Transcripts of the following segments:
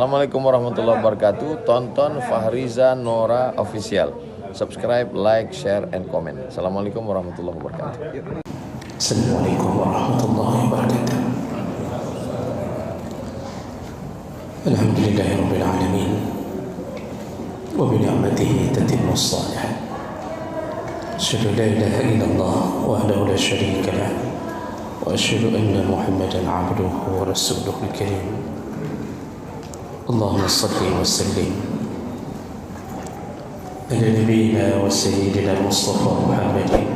Assalamualaikum warahmatullahi wabarakatuh. Tonton Fahriza Nora Official. Subscribe, like, share, and comment. Assalamualaikum warahmatullahi wabarakatuh. Assalamualaikum warahmatullahi wabarakatuh. Alhamdulillahirabbil alamin. Wa bi ni'matihi tatimmu shalihat. Asyhadu la ilaha illallah wahdahu la syarika lah. Wa asyhadu anna Muhammadan 'abduhu wa rasuluhul karim. Allahumma shalli wa sallim ala nabiyyina wa sayyidina Mustafa Muhammadin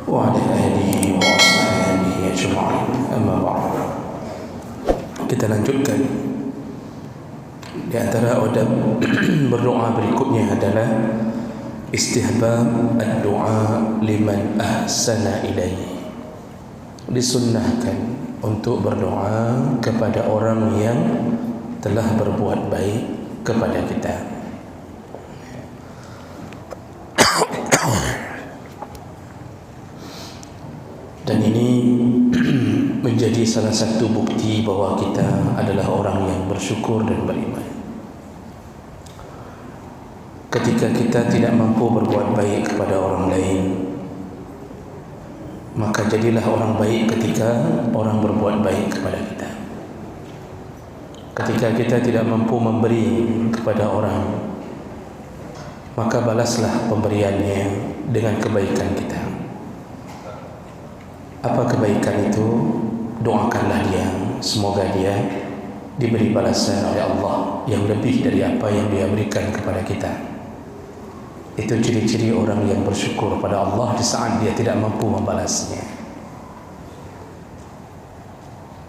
wa ala alihi wa ashabihi ajma'in. Amma ba'd. Kita lanjutkan. Di antara adab berdoa berikutnya adalah istihbab ad-du'a liman ahsana ilaihi. Disunnahkan untuk berdoa kepada orang yang telah berbuat baik kepada kita. Dan ini menjadi salah satu bukti bahwa kita adalah orang yang bersyukur dan beriman. Ketika kita tidak mampu berbuat baik kepada orang lain, maka jadilah orang baik ketika orang berbuat baik kepada kita. Ketika kita tidak mampu memberi kepada orang, maka balaslah pemberiannya dengan kebaikan kita. Apa kebaikan itu? Doakanlah dia, semoga dia diberi balasan oleh Allah yang lebih dari apa yang dia berikan kepada kita. Itu ciri-ciri orang yang bersyukur pada Allah di saat dia tidak mampu membalasnya.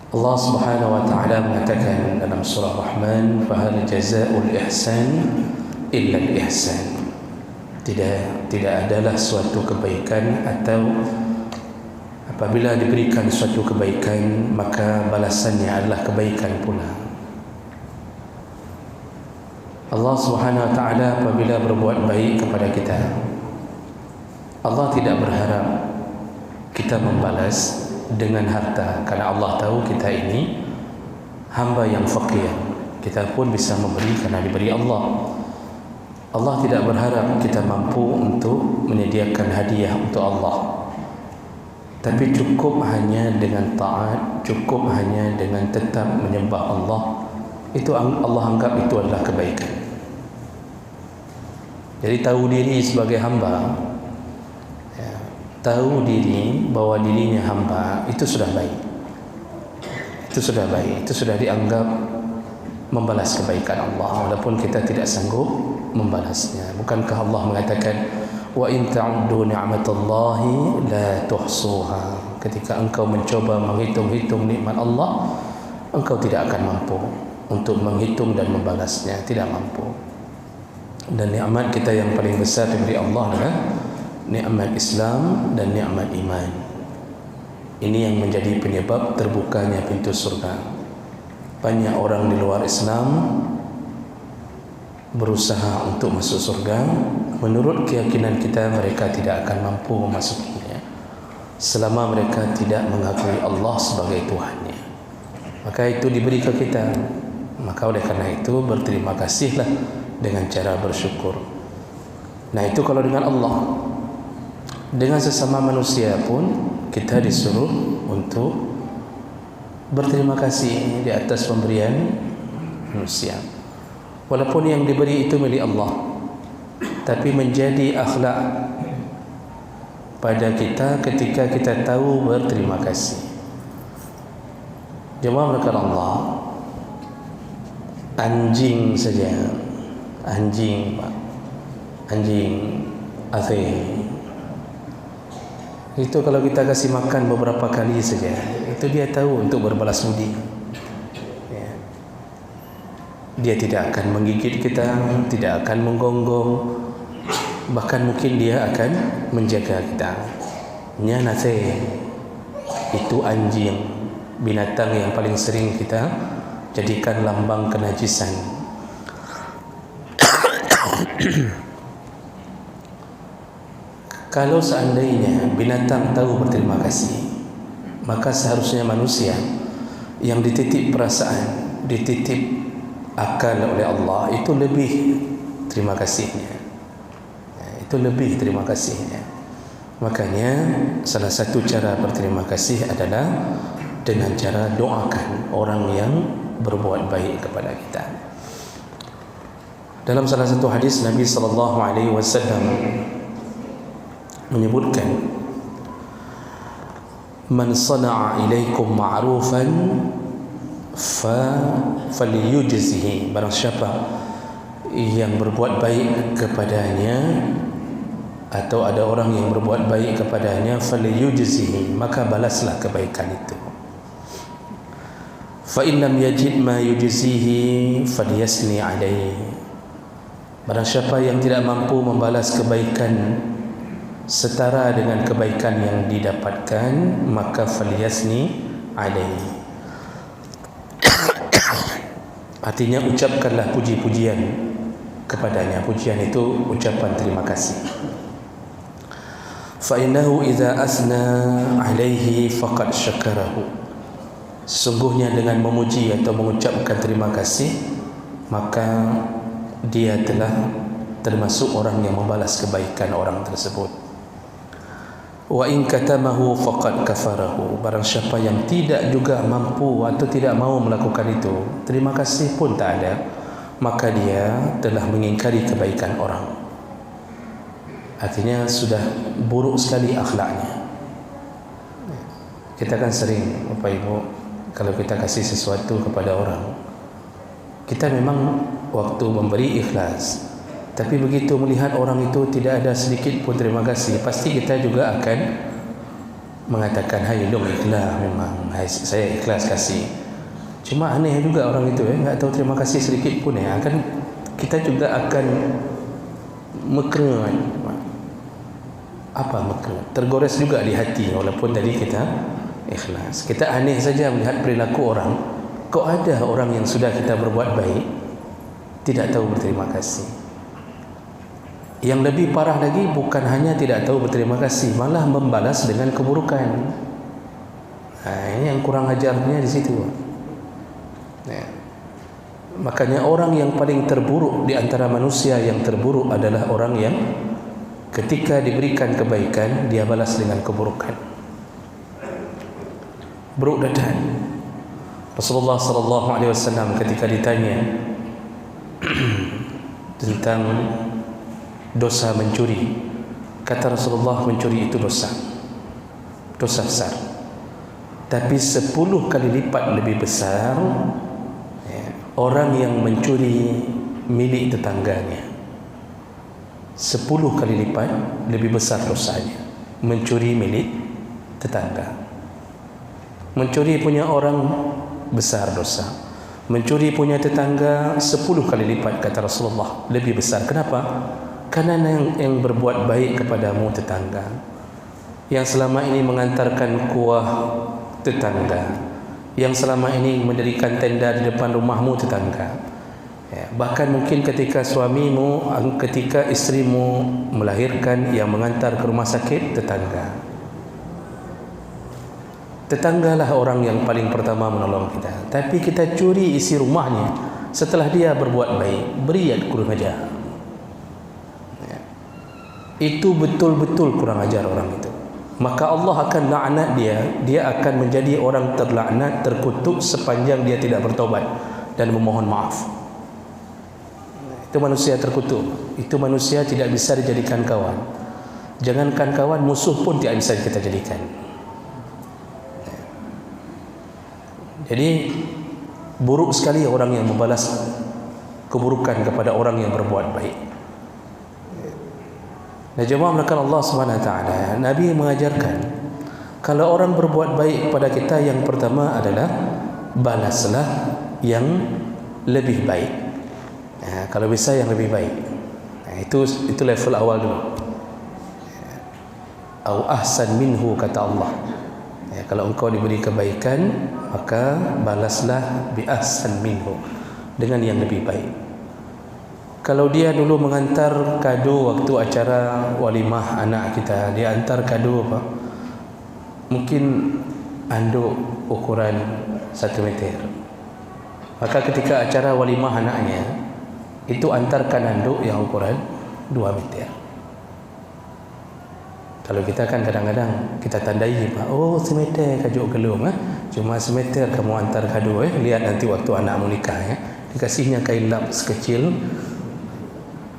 Allah Subhanahu wa taala mengatakan dalam surah Rahman, "Fahal jazaa'ul ihsan illa al-ihsan." Tidak adalah suatu kebaikan atau apabila diberikan suatu kebaikan maka balasannya adalah kebaikan pula. Allah Subhanahu wa taala apabila berbuat baik kepada kita, Allah tidak berharap kita membalas dengan harta, karena Allah tahu kita ini hamba yang fakir. Kita pun bisa memberi karena diberi Allah. Allah tidak berharap kita mampu untuk menyediakan hadiah untuk Allah, tapi cukup hanya dengan taat, cukup hanya dengan tetap menyembah Allah. Itu Allah anggap itu adalah kebaikan. Jadi tahu diri sebagai hamba, tahu diri bahwa dirinya hamba, itu sudah baik. Itu sudah baik. Itu sudah dianggap membalas kebaikan Allah walaupun kita tidak sanggup membalasnya. Bukankah Allah mengatakan, wa in ta'uddu ni'matallahi la tuhsuha. Ketika engkau mencoba menghitung-hitung nikmat Allah, engkau tidak akan mampu untuk menghitung dan membalasnya, tidak mampu. Dan nikmat kita yang paling besar diberi Allah adalah nikmat Islam dan nikmat iman. Ini yang menjadi penyebab terbukanya pintu surga. Banyak orang di luar Islam berusaha untuk masuk surga. Menurut keyakinan kita, mereka tidak akan mampu memasukinya selama mereka tidak mengakui Allah sebagai Tuhannya. Maka itu diberi ke kita. Maka oleh karena itu berterima kasihlah dengan cara bersyukur. Nah, itu kalau dengan Allah. Dengan sesama manusia pun kita disuruh untuk berterima kasih di atas pemberian manusia. Walaupun yang diberi itu milik Allah, tapi menjadi akhlak pada kita ketika kita tahu berterima kasih. Jemaah berkat Allah, anjing saja, anjing athir, itu kalau kita kasih makan beberapa kali saja, itu dia tahu untuk berbalas budi. Ya. Dia tidak akan menggigit kita, tidak akan menggonggong, bahkan mungkin dia akan menjaga kita. Nyanase, itu anjing, binatang yang paling sering kita jadikan lambang kenajisan. Kalau seandainya binatang tahu berterima kasih, maka seharusnya manusia yang dititip perasaan, dititip akal oleh Allah, itu lebih terima kasihnya. Itu lebih terima kasihnya. Makanya salah satu cara berterima kasih adalah dengan cara doakan orang yang berbuat baik kepada kita. Dalam salah satu hadis Nabi sallallahu alaihi wasallam menyebutkan, man sana'a ilaikum ma'rufan falyujzihi, barang siapa yang berbuat baik kepadanya atau ada orang yang berbuat baik kepadanya, falyujzihi, maka balaslah kebaikan itu. Fa in lam yajid ma yujzihi falyasni alaihi, barang siapa yang tidak mampu membalas kebaikan setara dengan kebaikan yang didapatkan, maka falyasni alaihi, artinya ucapkanlah puji-pujian kepadanya. Pujian itu ucapan terima kasih. Fa innahu idza asna alaihi faqad syakarahu, sesungguhnya dengan memuji atau mengucapkan terima kasih, maka dia telah termasuk orang yang membalas kebaikan orang tersebut. Wa in katamahu faqad kafarahu, barang siapa yang tidak juga mampu atau tidak mau melakukan itu, terima kasih pun tak ada, maka dia telah mengingkari kebaikan orang. Artinya sudah buruk sekali akhlaknya. Kita kan sering, Bapak Ibu, kalau kita kasih sesuatu kepada orang, kita memang waktu memberi ikhlas, tapi begitu melihat orang itu tidak ada sedikit pun terima kasih, pasti kita juga akan mengatakan, hai dong ikhlas, memang hai, saya ikhlas kasih. Cuma aneh juga orang itu enggak tahu terima kasih sedikit pun akan kita juga akan mekra. Apa mekra? Tergores juga di hati walaupun tadi kita ikhlas. Kita aneh saja melihat perilaku orang. Kok ada orang yang sudah kita berbuat baik tidak tahu berterima kasih. Yang lebih parah lagi, bukan hanya tidak tahu berterima kasih, malah membalas dengan keburukan. Ini yang kurang ajarnya di situ. Makanya orang yang paling terburuk di antara manusia yang terburuk adalah orang yang ketika diberikan kebaikan dia balas dengan keburukan. Buruk dadan. Rasulullah sallallahu alaihi wasallam ketika ditanya tentang dosa mencuri, kata Rasulullah, mencuri itu dosa besar, tapi 10 kali lipat lebih besar orang yang mencuri milik tetangganya. 10 kali lipat lebih besar dosanya mencuri milik tetangga. Mencuri punya orang besar dosa, mencuri punya tetangga 10 kali lipat, kata Rasulullah, lebih besar. Kenapa? Karena yang berbuat baik kepadamu tetangga, yang selama ini mengantarkan kuah tetangga, yang selama ini mendirikan tenda di depan rumahmu tetangga, bahkan mungkin ketika suamimu, ketika istrimu melahirkan, yang mengantar ke rumah sakit tetangga. Tetanggalah orang yang paling pertama menolong kita, tapi kita curi isi rumahnya setelah dia berbuat baik, beri kurang ajar. Itu betul-betul kurang ajar orang itu. Maka Allah akan laknat dia akan menjadi orang terlaknat, terkutuk sepanjang dia tidak bertobat dan memohon maaf. Itu manusia terkutuk, itu manusia tidak bisa dijadikan kawan. Jangankan kawan, musuh pun tidak bisa kita jadikan. Jadi buruk sekali orang yang membalas keburukan kepada orang yang berbuat baik. Dan jemaah melakukan Allah SWT, Nabi mengajarkan, kalau orang berbuat baik kepada kita, yang pertama adalah balaslah yang lebih baik. Kalau bisa yang lebih baik. Itu level awal dulu. Au ahsan minhu, kata Allah. Kalau engkau diberi kebaikan, maka balaslah bi ahsan minhu, dengan yang lebih baik. Kalau dia dulu mengantar kado waktu acara walimah anak kita, dia antar kado apa? Mungkin anduk ukuran 1 meter. Maka ketika acara walimah anaknya, itu antarkan handuk yang ukuran 2 meter. Kalau kita kan kadang-kadang kita tandai, Pak, oh semeter kajuk gelung, cuma semeter kamu antar kado, lihat nanti waktu anakmu nikah, dikasihnya kain lap sekecil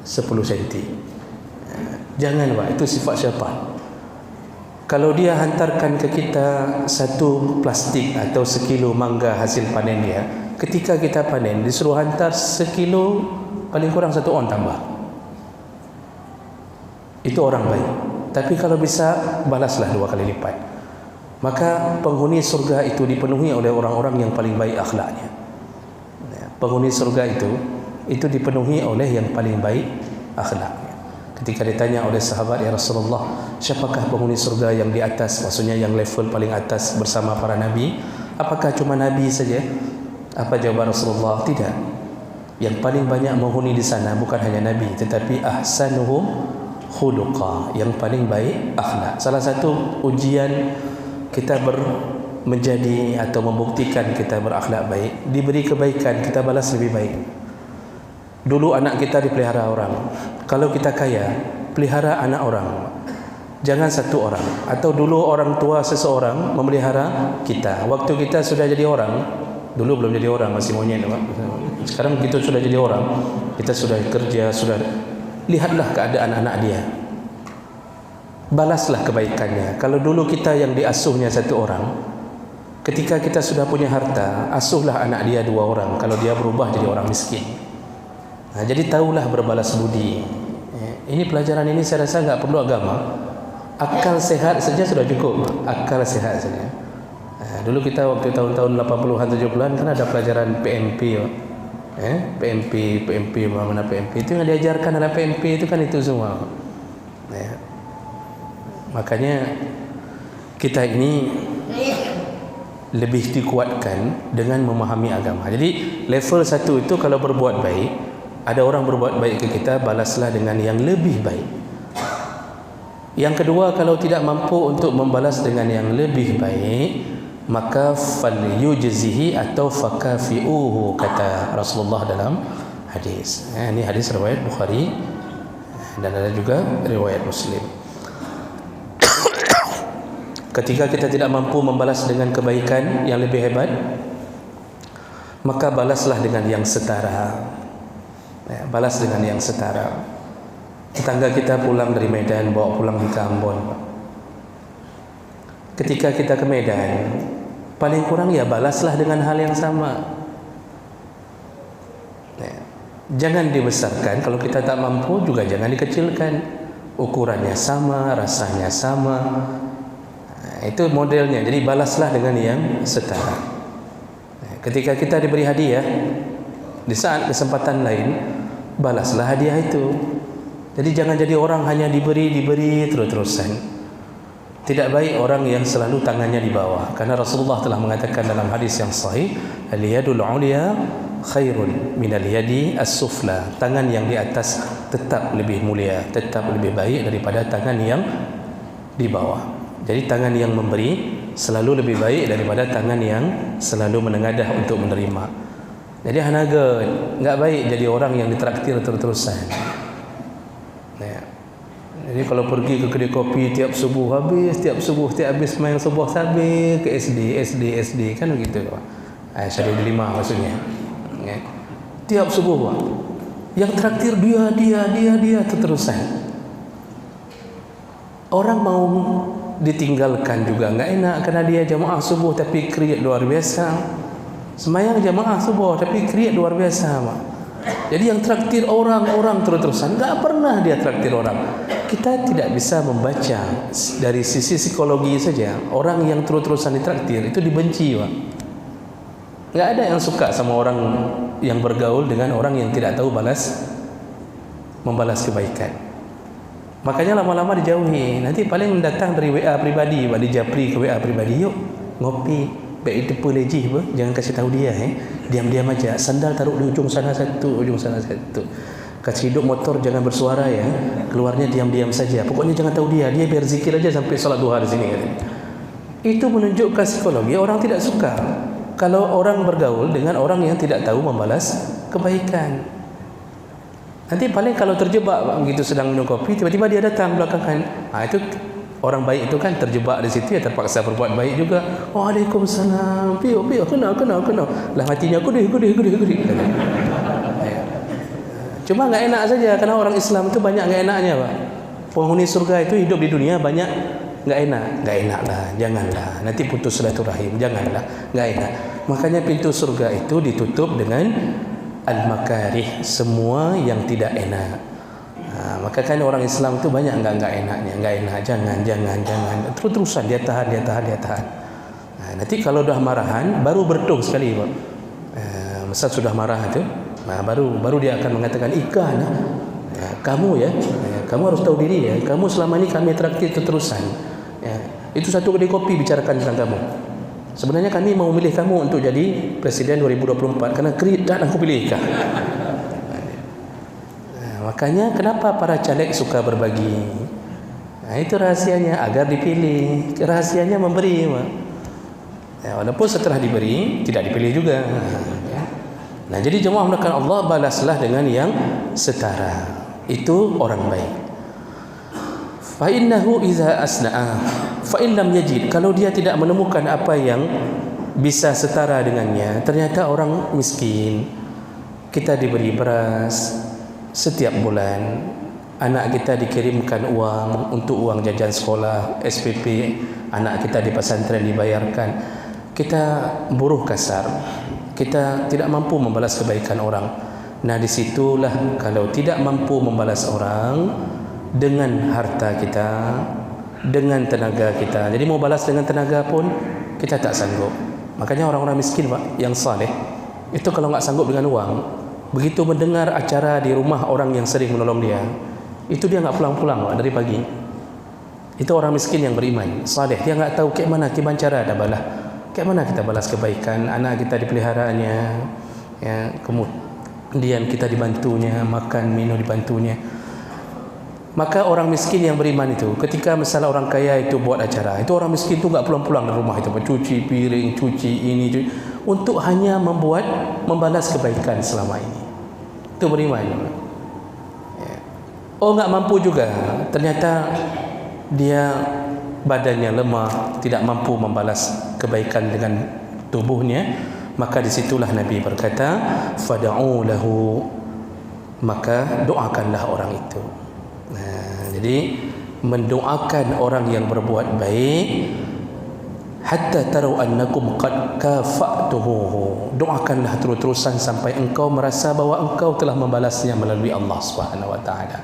10 cm. Jangan, Pak, itu sifat syaitan. Kalau dia hantarkan ke kita 1 plastik atau 1 kilo mangga hasil panen dia, ketika kita panen disuruh hantar 1 kilo, paling kurang 1 on tambah. Itu orang baik. Tapi kalau bisa, balaslah 2 kali lipat. Maka penghuni surga itu dipenuhi oleh orang-orang yang paling baik akhlaknya. Penghuni surga itu dipenuhi oleh yang paling baik akhlaknya. Ketika ditanya oleh sahabat, ya Rasulullah, siapakah penghuni surga yang di atas, maksudnya yang level paling atas bersama para nabi? Apakah cuma nabi saja? Apa jawaban Rasulullah? Tidak. Yang paling banyak menghuni di sana bukan hanya nabi, tetapi ahsanuhum khuluqa, yang paling baik akhlak. Salah satu ujian kita menjadi atau membuktikan kita berakhlak baik, diberi kebaikan kita balas lebih baik. Dulu anak kita dipelihara orang, kalau kita kaya, pelihara anak orang, jangan 1 orang. Atau dulu orang tua seseorang memelihara kita, waktu kita sudah jadi orang, dulu belum jadi orang, masih monyet, sekarang kita sudah jadi orang, kita sudah kerja, sudah, lihatlah keadaan anak dia, balaslah kebaikannya. Kalau dulu kita yang diasuhnya 1 orang, ketika kita sudah punya harta, asuhlah anak dia 2 orang, kalau dia berubah jadi orang miskin. Nah, jadi tahulah berbalas budi. Ini pelajaran ini saya rasa enggak perlu agama, akal sehat saja sudah cukup. Akal sehat saja. Dulu kita waktu tahun-tahun 80-an 70-an kan ada pelajaran PMP, PMP mana PMP itu yang diajarkan adalah PMP itu kan itu semua. Makanya kita ini lebih dikuatkan dengan memahami agama. Jadi level 1 itu kalau berbuat baik, ada orang berbuat baik ke kita, balaslah dengan yang lebih baik. Yang kedua, kalau tidak mampu untuk membalas dengan yang lebih baik, maka falyujzihi atau fakafi'uhu, kata Rasulullah dalam hadis. Ini hadis riwayat Bukhari dan ada juga riwayat Muslim. Ketika kita tidak mampu membalas dengan kebaikan yang lebih hebat, maka balaslah dengan yang setara. Balas dengan yang setara. Tetangga kita pulang dari Medan, bawa pulang di Ambon. Ketika kita ke Medan, paling kurang ya balaslah dengan hal yang sama. Jangan dibesarkan. Kalau kita tak mampu juga jangan dikecilkan. Ukurannya sama, rasanya sama. Itu modelnya. Jadi balaslah dengan yang setara. Ketika kita diberi hadiah, di saat kesempatan lain, balaslah hadiah itu. Jadi jangan jadi orang hanya diberi terus-terusan. Tidak baik orang yang selalu tangannya di bawah. Karena Rasulullah telah mengatakan dalam hadis yang sahih, al-yadul 'ulya khairun minal yadi as-sufla. Tangan yang di atas tetap lebih mulia, tetap lebih baik daripada tangan yang di bawah. Jadi tangan yang memberi selalu lebih baik daripada tangan yang selalu menengadah untuk menerima. Jadi hanaga, enggak baik jadi orang yang ditraktir terus-terusan. Jadi kalau pergi ke kedai kopi tiap subuh habis, tiap habis main subuh sampai ke SD kan begitu. Syariah 5 maksudnya. Tiap subuh yang traktir dia terus-terusan. Orang mau ditinggalkan juga enggak enak karena dia jamaah subuh tapi kriat luar biasa. Semayang jamaah subuh tapi kriat luar biasa, Mak. Jadi yang traktir orang terus-terusan, enggak pernah dia traktir orang. Kita tidak bisa membaca dari sisi psikologi saja. Orang yang terus-terusan ditraktir itu dibenci, Pak. Enggak ada yang suka sama orang yang bergaul dengan orang yang tidak tahu membalas kebaikan. Makanya lama-lama dijauhi. Nanti paling datang dari WA pribadi, Pak, di japri ke WA pribadi, yuk ngopi. Baik itu pelejih, jangan kasih tahu dia, diam-diam aja. Sandal taruh di ujung sana satu. Kasih hidup motor jangan bersuara ya. Keluarnya diam-diam saja. Pokoknya jangan tahu dia biar zikir aja sampai salat duha di sini. Itu menunjukkan psikologi orang tidak suka. kalau orang bergaul dengan orang yang tidak tahu membalas kebaikan. Nanti paling kalau terjebak begitu sedang minum kopi, tiba-tiba dia datang belakangan. Itu orang baik itu kan terjebak di situ, ya terpaksa berbuat baik juga. Waalaikumsalam. Pio, kenal. Lah hatinya gudih. Cuma enggak enak saja, karena orang Islam itu banyak enggak enaknya, Pak. Penghuni surga itu hidup di dunia banyak enggak enak lah, janganlah. Nanti putus silaturahim, janganlah, enggak enak. Makanya pintu surga itu ditutup dengan al-makarih, semua yang tidak enak. Maka kan orang Islam itu banyak enggak enaknya, jangan. Terus-terusan dia tahan. Nanti kalau dah marahan baru bertung sekali, Pak. Masa sudah marah itu, baru dia akan mengatakan ikan. Kamu harus tahu diri ya. Kamu selama ini kami traktir terusan. Itu satu kedai kopi bicarakan tentang kamu. Sebenarnya kami mau milih kamu untuk jadi presiden 2024 karena tak aku pilih kah. Makanya kenapa para caleg suka berbagi? Itu rahasianya agar dipilih. Rahasianya memberi, Pak. Walaupun setelah diberi tidak dipilih juga. Nah, jadi jemaah melakukan Allah, balaslah dengan yang setara. Itu orang baik. Fa innahu iza asna'a fa in lam yajid, kalau dia tidak menemukan apa yang bisa setara dengannya, ternyata orang miskin, kita diberi beras setiap bulan, anak kita dikirimkan uang untuk uang jajan sekolah, SPP, anak kita di pesantren dibayarkan, kita buruh kasar, kita tidak mampu membalas kebaikan orang. Nah, disitulah kalau tidak mampu membalas orang dengan harta kita, dengan tenaga kita. Jadi mau balas dengan tenaga pun kita tak sanggup. Makanya orang-orang miskin, Pak, yang saleh itu kalau nggak sanggup dengan uang, begitu mendengar acara di rumah orang yang sering menolong dia, itu dia nggak pulang-pulang, Pak, dari pagi. Itu orang miskin yang beriman, saleh. Dia nggak tahu kayak mana cara ada balas, kayak mana kita balas kebaikan. Anak kita dipeliharaannya, ya, kemudian kita dibantunya, makan minum dibantunya. Maka orang miskin yang beriman itu, ketika misalnya orang kaya itu buat acara, itu orang miskin itu enggak pulang-pulang dari rumah itu, cuci piring, cuci ini, untuk hanya membalas kebaikan selama ini. Itu beriman. Enggak mampu juga, ternyata dia badannya lemah, tidak mampu membalas kebaikan dengan tubuhnya. Maka disitulah Nabi berkata, fad'u lahu, maka doakanlah orang itu. Jadi mendoakan orang yang berbuat baik, hatta taru annakum qad kafa'tuhu, doakanlah terus-terusan sampai engkau merasa bahwa engkau telah membalasnya melalui Allah Subhanahu wa taala.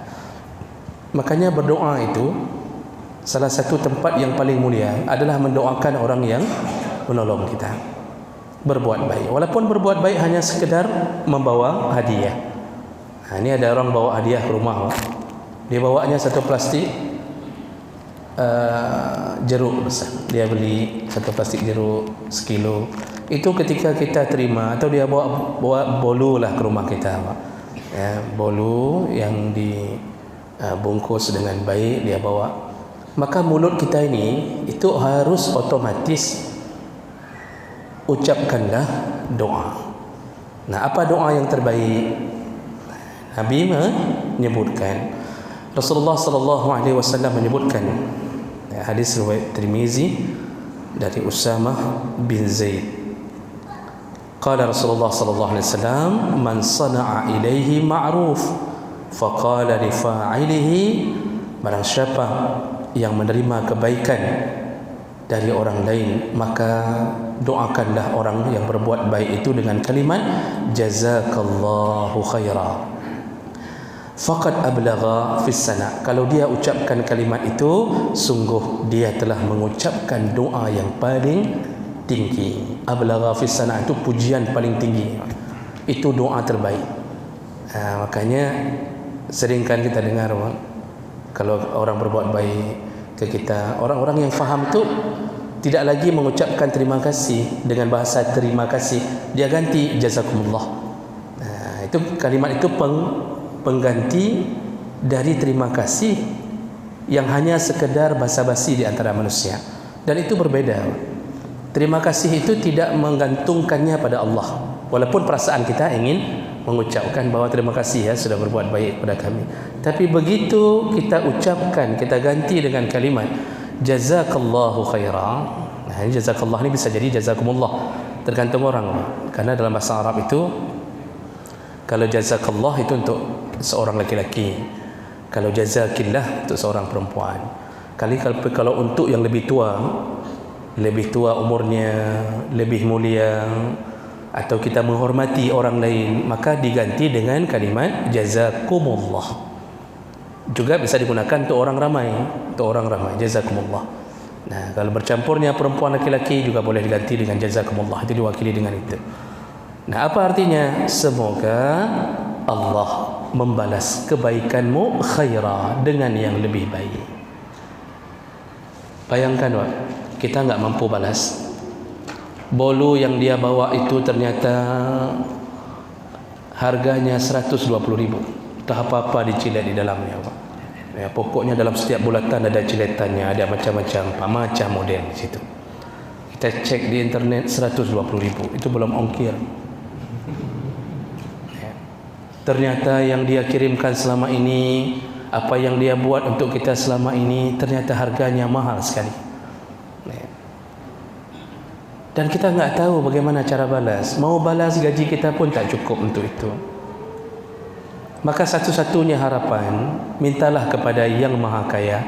Makanya berdoa itu salah satu tempat yang paling mulia adalah mendoakan orang yang menolong kita, berbuat baik. Walaupun berbuat baik hanya sekedar membawa hadiah. Ini ada orang bawa hadiah ke rumah, dia bawanya satu plastik jeruk besar. Dia beli satu plastik jeruk sekilo. Itu ketika kita terima, atau dia bawa bolu lah ke rumah kita, ya, bolu yang dibungkus dengan baik dia bawa. Maka mulut kita ini itu harus otomatis ucapkanlah doa. Nah, apa doa yang terbaik? Nabi menyebutkan, Rasulullah sallallahu alaihi wasallam menyebutkan, hadis riwayat Tirmizi dari Usamah bin Zaid. Qala Rasulullah sallallahu alaihi wasallam, man sana'a ilaihi ma'ruf faqala li fa'ilihi, barang siapa yang menerima kebaikan dari orang lain, maka doakanlah orang yang berbuat baik itu dengan kalimat jazakallahu khaira. Faqad ablagha fis sana, kalau dia ucapkan kalimat itu, sungguh dia telah mengucapkan doa yang paling tinggi. Ablagha fis sana itu pujian paling tinggi, itu doa terbaik. Makanya seringkan kita dengar, kalau orang berbuat baik ke kita, orang-orang yang faham tu tidak lagi mengucapkan terima kasih dengan bahasa terima kasih, dia ganti jazakumullah. Itu kalimat itu pengganti dari terima kasih yang hanya sekedar basa-basi di antara manusia, dan itu berbeda. Terima kasih itu tidak menggantungkannya pada Allah, walaupun perasaan kita ingin mengucapkan bahwa terima kasih ya sudah berbuat baik kepada kami, tapi begitu kita ucapkan, kita ganti dengan kalimat jazakallahu khaira. Nah, ini jazakallah ini bisa jadi jazakumullah, tergantung orang. Karena dalam bahasa Arab itu kalau jazakallah itu untuk seorang laki-laki, kalau jazakillah untuk seorang perempuan. Kalau untuk yang lebih tua umurnya, lebih mulia, atau kita menghormati orang lain, maka diganti dengan kalimat jazakumullah. Juga bisa digunakan untuk orang ramai, jazakumullah. Nah, kalau bercampurnya perempuan laki-laki juga boleh diganti dengan jazakumullah, itu diwakili dengan itu. Nah, apa artinya? Semoga Allah membalas kebaikanmu khaira, dengan yang lebih baik. Bayangkan Pak, kita enggak mampu balas. Bolu yang dia bawa itu ternyata harganya 120.000. Tak apa-apa dicilet di dalamnya, Pak. Ya, pokoknya dalam setiap bulatan ada ciletannya, ada macam model di situ. Kita cek di internet 120.000, itu belum ongkir. Ya. Ternyata yang dia kirimkan selama ini, apa yang dia buat untuk kita selama ini, ternyata harganya mahal sekali. Ya. Dan kita nggak tahu bagaimana cara balas. Mau balas gaji kita pun tak cukup untuk itu. Maka satu-satunya harapan, mintalah kepada Yang Maha Kaya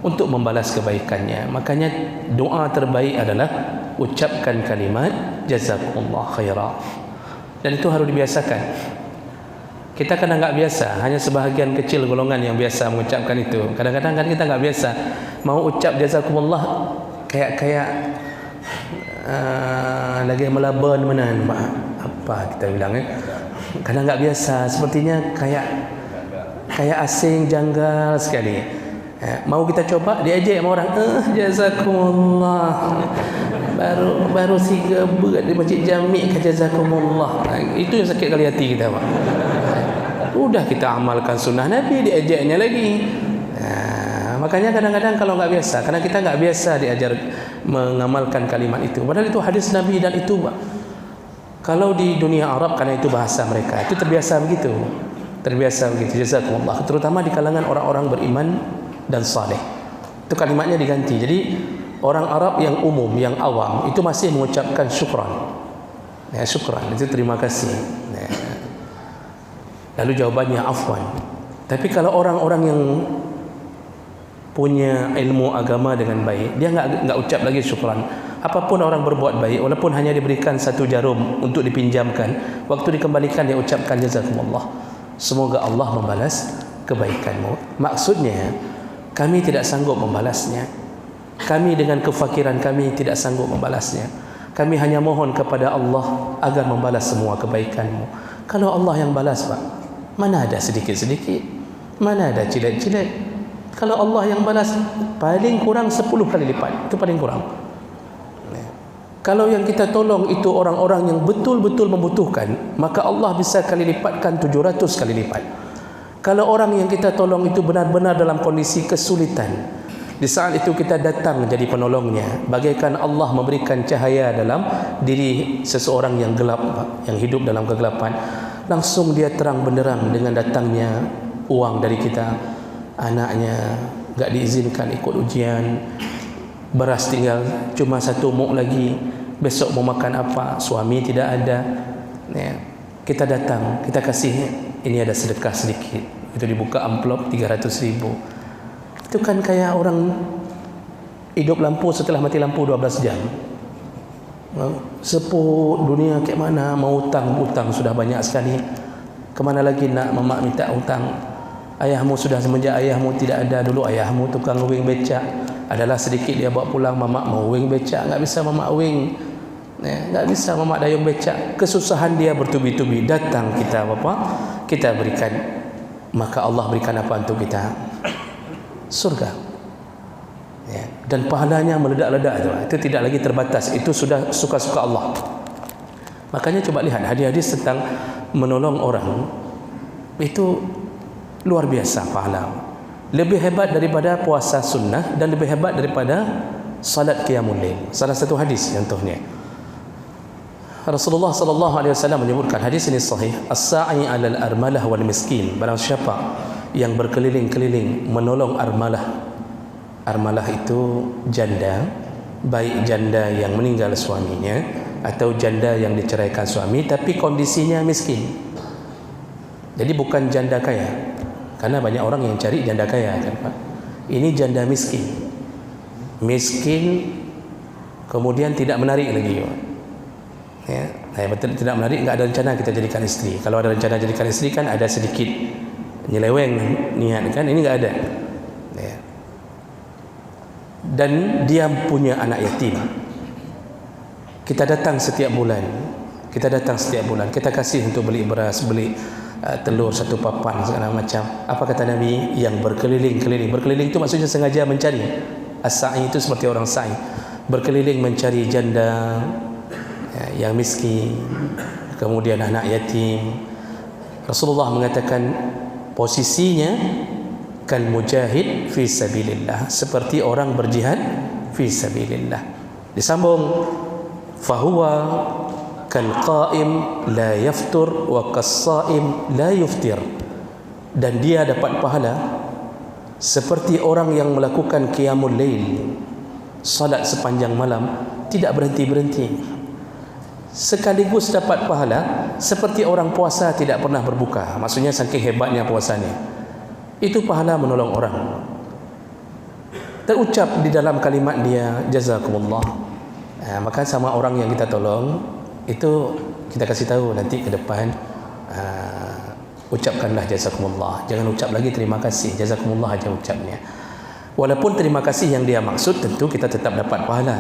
untuk membalas kebaikannya. Makanya doa terbaik adalah ucapkan kalimat jazakumullah khaira. Dan itu harus dibiasakan. Kita kadang nggak biasa, hanya sebahagian kecil golongan yang biasa mengucapkan itu. Kadang-kadang kan kita nggak biasa mau ucap jazakumullah kayak lagi melaban menan, apa kita bilang kadang nggak biasa, sepertinya kayak asing, janggal sekali. Mau kita coba, diajak sama orang, jazakumullah, baru 3 bulan di Masjid Jami' ke jazakumullah. Itu yang sakit kali hati kita, Pak. Udah kita amalkan sunnah Nabi, diajaknya lagi. Makanya kadang-kadang kalau nggak biasa, karena kita nggak biasa diajar mengamalkan kalimat itu. Padahal itu hadis Nabi dan itu, Pak. Kalau di dunia Arab, karena itu bahasa mereka, itu terbiasa begitu, jazakumullah. Terutama di kalangan orang-orang beriman dan saleh, itu kalimatnya diganti. Jadi orang Arab yang umum, yang awam, itu masih mengucapkan syukran. Ya, syukran itu terima kasih. Ya. Lalu jawabannya afwan. Tapi kalau orang-orang yang punya ilmu agama dengan baik, dia nggak ucap lagi syukran. Apapun orang berbuat baik, walaupun hanya diberikan 1 jarum untuk dipinjamkan, waktu dikembalikan dia ucapkan jazakumullah, semoga Allah membalas kebaikanmu. Maksudnya kami tidak sanggup membalasnya, kami dengan kefakiran kami tidak sanggup membalasnya. Kami hanya mohon kepada Allah agar membalas semua kebaikanmu. Kalau Allah yang balas, Pak, mana ada sedikit-sedikit, mana ada cilet-cilet. Kalau Allah yang balas, paling kurang 10 kali lipat, itu paling kurang. Kalau yang kita tolong itu orang-orang yang betul-betul membutuhkan, maka Allah bisa kali lipatkan 700 kali lipat. Kalau orang yang kita tolong itu benar-benar dalam kondisi kesulitan, di saat itu kita datang menjadi penolongnya, bagaikan Allah memberikan cahaya dalam diri seseorang yang gelap, yang hidup dalam kegelapan. Langsung dia terang benderang dengan datangnya uang dari kita. Anaknya enggak diizinkan ikut ujian, beras tinggal cuma 1 muk lagi, besok mau makan apa, suami tidak ada. Ya, kita datang, kita kasih, ini ada sedekah sedikit, itu dibuka amplop 300.000. Itu kan kayak orang hidup lampu setelah mati lampu 12 jam. Sepuh dunia kayak mana, mau utang sudah banyak sekali, kemana lagi nak mamak minta utang. Ayahmu sudah, semenjak ayahmu tidak ada, dulu ayahmu tukang wing becak, adalah sedikit dia bawa pulang, mamak mau wing becak, enggak bisa mamak wing, enggak bisa mamak dayung becak. Kesusahan dia bertubi-tubi, datang kita apa? Kita berikan. Maka Allah berikan apa untuk kita? Surga. Ya, dan pahalanya meledak-ledak itu tidak lagi terbatas, itu sudah suka-suka Allah. Makanya coba lihat hadis-hadis tentang menolong orang, itu luar biasa pahala. Lebih hebat daripada puasa sunnah dan lebih hebat daripada salat qiyamul lail. Salah satu hadis contohnya, Rasulullah sallallahu alaihi wasallam menyebutkan, hadis ini sahih, as-sa'i 'alal armalah wal miskin, barang siapa yang berkeliling-keliling menolong armalah. Armalah itu janda, baik janda yang meninggal suaminya atau janda yang diceraikan suami tapi kondisinya miskin. Jadi bukan janda kaya, karena banyak orang yang cari janda kaya kan Pak. Ini janda miskin. Miskin kemudian tidak menarik lagi. Ya, betul, tidak menarik, enggak ada rencana kita jadikan istri. Kalau ada rencana jadikan istri kan ada sedikit nyeleweng niat kan, ini enggak ada. Ya. Dan dia punya anak yatim. Kita datang setiap bulan. Kita kasih untuk beli beras, beli telur satu papan segala macam. Apa kata Nabi? Yang berkeliling-keliling. Berkeliling itu maksudnya sengaja mencari. As-sa'i itu seperti orang sa'i, berkeliling mencari janda yang miskin, kemudian anak yatim. Rasulullah mengatakan posisinya kal mujahid fi sabilillah, seperti orang berjihad fi sabilillah. Disambung, fahuwa kal qaim la yaftur wa kas saim la yuftir, dan dia dapat pahala seperti orang yang melakukan qiyamul lail, salat sepanjang malam tidak berhenti-berhenti, sekaligus dapat pahala seperti orang puasa tidak pernah berbuka. Maksudnya saking hebatnya puasanya. Itu pahala menolong orang. Terucap di dalam kalimat dia jazakumullah. Maka sama orang yang kita tolong itu kita kasih tahu nanti ke depan, ucapkanlah jazakumullah. Jangan ucap lagi terima kasih, jazakumullah aja ucapnya. Walaupun terima kasih yang dia maksud tentu kita tetap dapat pahala.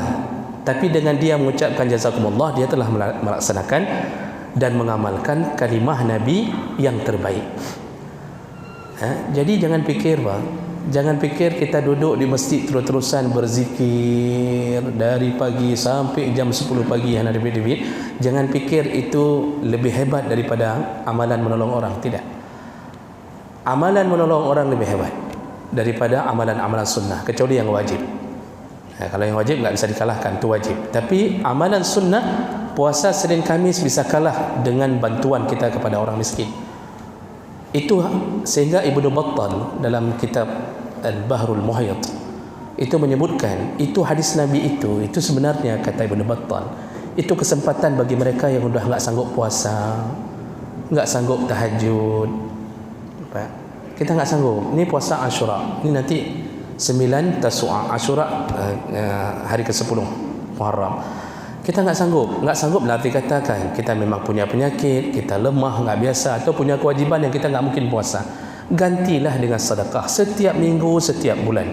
Tapi dengan dia mengucapkan jazakumullah, dia telah melaksanakan dan mengamalkan kalimah Nabi yang terbaik. Jadi jangan fikir Pak, jangan fikir kita duduk di masjid terus-terusan berzikir dari pagi sampai jam 10 pagi yang ada debit. Jangan fikir itu lebih hebat daripada amalan menolong orang. Tidak. Amalan menolong orang lebih hebat daripada amalan-amalan sunnah, kecuali yang wajib. Kalau yang wajib nggak bisa dikalahkan, itu wajib. Tapi amalan sunnah, puasa Senin Kamis bisa kalah dengan bantuan kita kepada orang miskin. Itu sehingga Ibnu Battal dalam kitab Al-Bahrul Muhyit itu menyebutkan, itu hadis Nabi itu sebenarnya kata Ibnu Battal, itu kesempatan bagi mereka yang sudah nggak sanggup puasa, nggak sanggup tahajud. Kita nggak sanggup. Ini puasa Asyura. Ini nanti 9 Tasu'a, Asyura, hari ke-10 Muharram. Kita nggak sanggup berarti katakan kita memang punya penyakit, kita lemah, nggak biasa, atau punya kewajiban yang kita nggak mungkin puasa. Gantilah dengan sedekah setiap minggu, setiap bulan.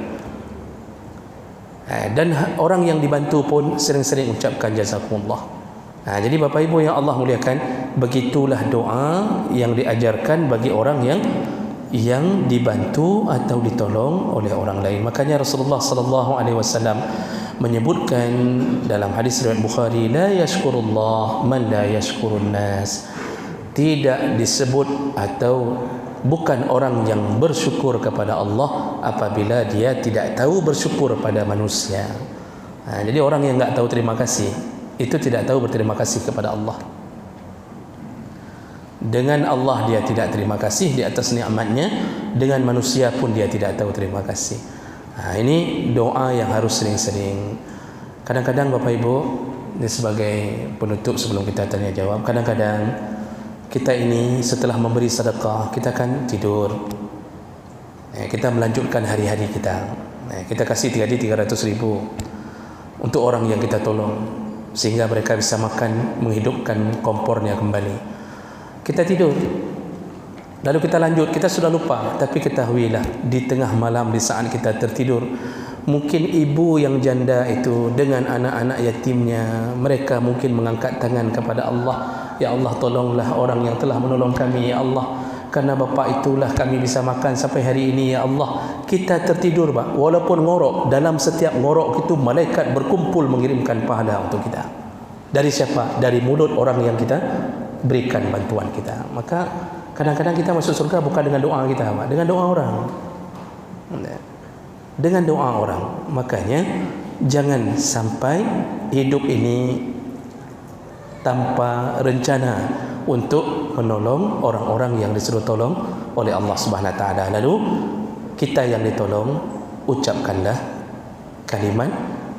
Dan orang yang dibantu pun sering-sering ucapkan jazakumullah. Jadi Bapak Ibu yang Allah muliakan, begitulah doa yang diajarkan bagi orang yang dibantu atau ditolong oleh orang lain. Makanya Rasulullah sallallahu alaihi wasallam menyebutkan dalam hadis riwayat Bukhari, la yashkurullah man la yashkurun nas. Tidak disebut atau bukan orang yang bersyukur kepada Allah apabila dia tidak tahu bersyukur pada manusia. Jadi orang yang enggak tahu terima kasih itu tidak tahu berterima kasih kepada Allah. Dengan Allah dia tidak terima kasih di atas nikmatnya, dengan manusia pun dia tidak tahu terima kasih. Ini doa yang harus sering-sering. Kadang-kadang Bapak Ibu, ini sebagai penutup sebelum kita tanya jawab, kadang-kadang kita ini setelah memberi sedekah, kita kan tidur, kita melanjutkan hari-hari kita, kita kasih 300.000 untuk orang yang kita tolong sehingga mereka bisa makan, menghidupkan kompornya kembali. Kita tidur, lalu kita lanjut, kita sudah lupa. Tapi ketahuilah, di tengah malam, di saat kita tertidur, mungkin ibu yang janda itu dengan anak-anak yatimnya, mereka mungkin mengangkat tangan kepada Allah, ya Allah tolonglah orang yang telah menolong kami, ya Allah, karena bapak itulah kami bisa makan sampai hari ini, ya Allah. Kita tertidur Pak, walaupun ngorok, dalam setiap ngorok itu malaikat berkumpul mengirimkan pahala untuk kita. Dari siapa? Dari mulut orang yang kita berikan bantuan kita. Maka kadang-kadang kita masuk surga bukan dengan doa kita, dengan doa orang. Dengan doa orang. Makanya jangan sampai hidup ini tanpa rencana untuk menolong orang-orang yang disuruh tolong oleh Allah Subhanahu Wa Taala. Lalu kita yang ditolong, ucapkanlah kalimat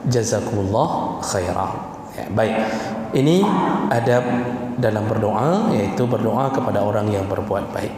jazakumullah khairan. Ya, baik. Ini adab dalam berdoa, yaitu berdoa kepada orang yang berbuat baik.